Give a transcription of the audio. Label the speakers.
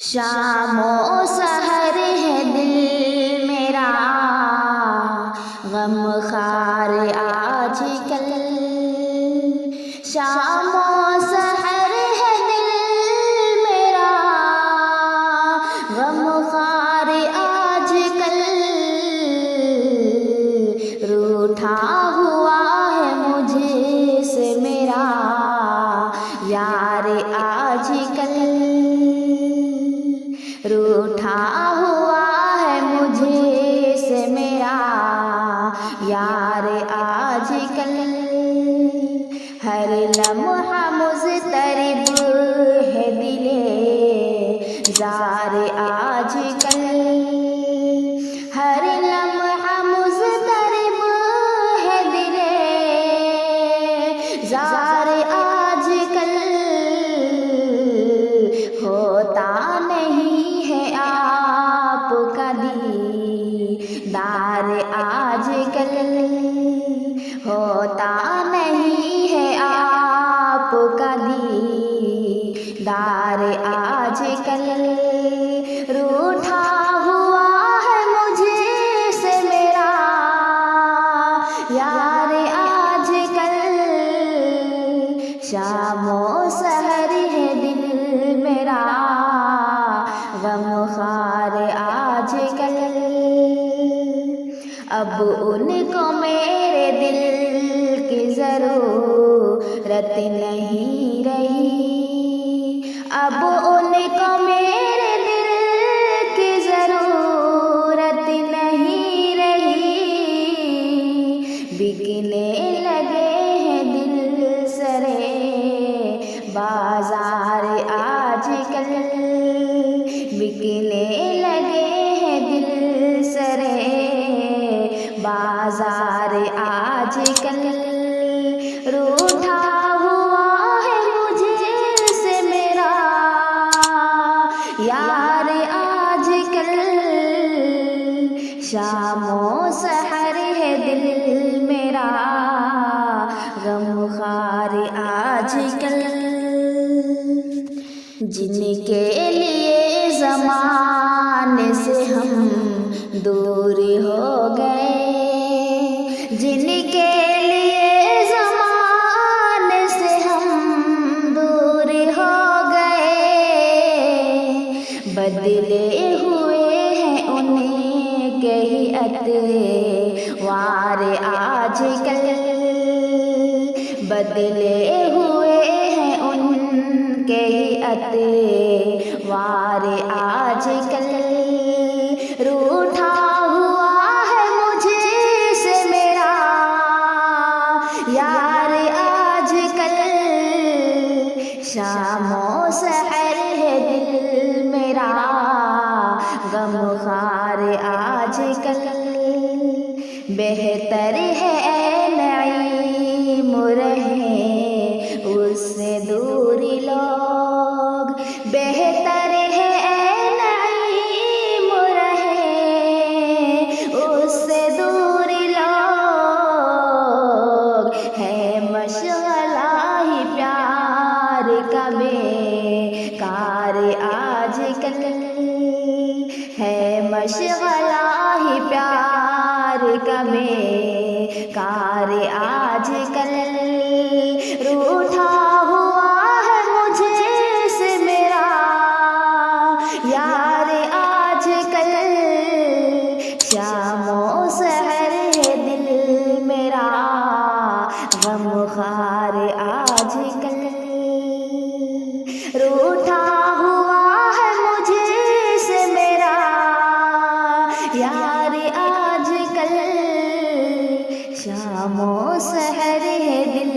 Speaker 1: شام و سحر ہے دل میرا غم خار آج کل، شام و سحر ہے دل میرا غم خار آج کل، روٹھا ہوا ہے مجھ سے میرا یار آج کل، روٹھا ہوا ہے مجھ سے میرا یار آج کل، ہر لمحہ مضطرب ہے دل زار آج کل، ہر لمحہ مضطرب ہے دل زار آج کل، ہوتا نہیں ہے آپ کا دیدار آج کل، ہوتا نہیں ہے آپ کا دیدار آج کل، روٹھا ہوا ہے مجھ سے میرا یار آج کل، شام و سحر ہے دل میرا غم خار آج کل، اب ان کو میرے دل کی ضرورت نہیں رہی، اب ان کو میرے دل کی ضرورت نہیں رہی، بکنے لگے ہیں دل سرے بازار آج کل، بکنے لگے ہیں دل سرے بازار آج کل، روٹھا ہوا ہے مجھ سے میرا یار آج کل، شام و سحر ہے دل میرا غم خار آج کل، جن کے لیے زمانے سے ہم دور ہو گئے، جن کے لیے زمانے سے ہم دور ہو گئے، بدلے ہوئے ہیں ان کے ہی اتوار آج کل، بدلے ہوئے ہیں ان کے ہی اتوار آج کل، روٹھا ہوا ہے مجھ سے میرا یار آج کل، شام و سحر ہے دل میرا غم خار آج کل، بہتر ہے اے نعیم رہے اس سے دور لوگ، بہتر ہے اے نعیم رہے اس سے دور لوگ، ہے مشغلہ ہی پیار کا بیکار آج کل، ہے مشغلہ ہی پیار کا بیکار آج کل، روٹھا ہوا ہے مجھ سے میرا یار آج کل، شام و سحر ہے دل میرا غم خار آج کل، روٹھا ہوا ہے مجھ سے میرا یار آج کل، شام و سحر ہے دل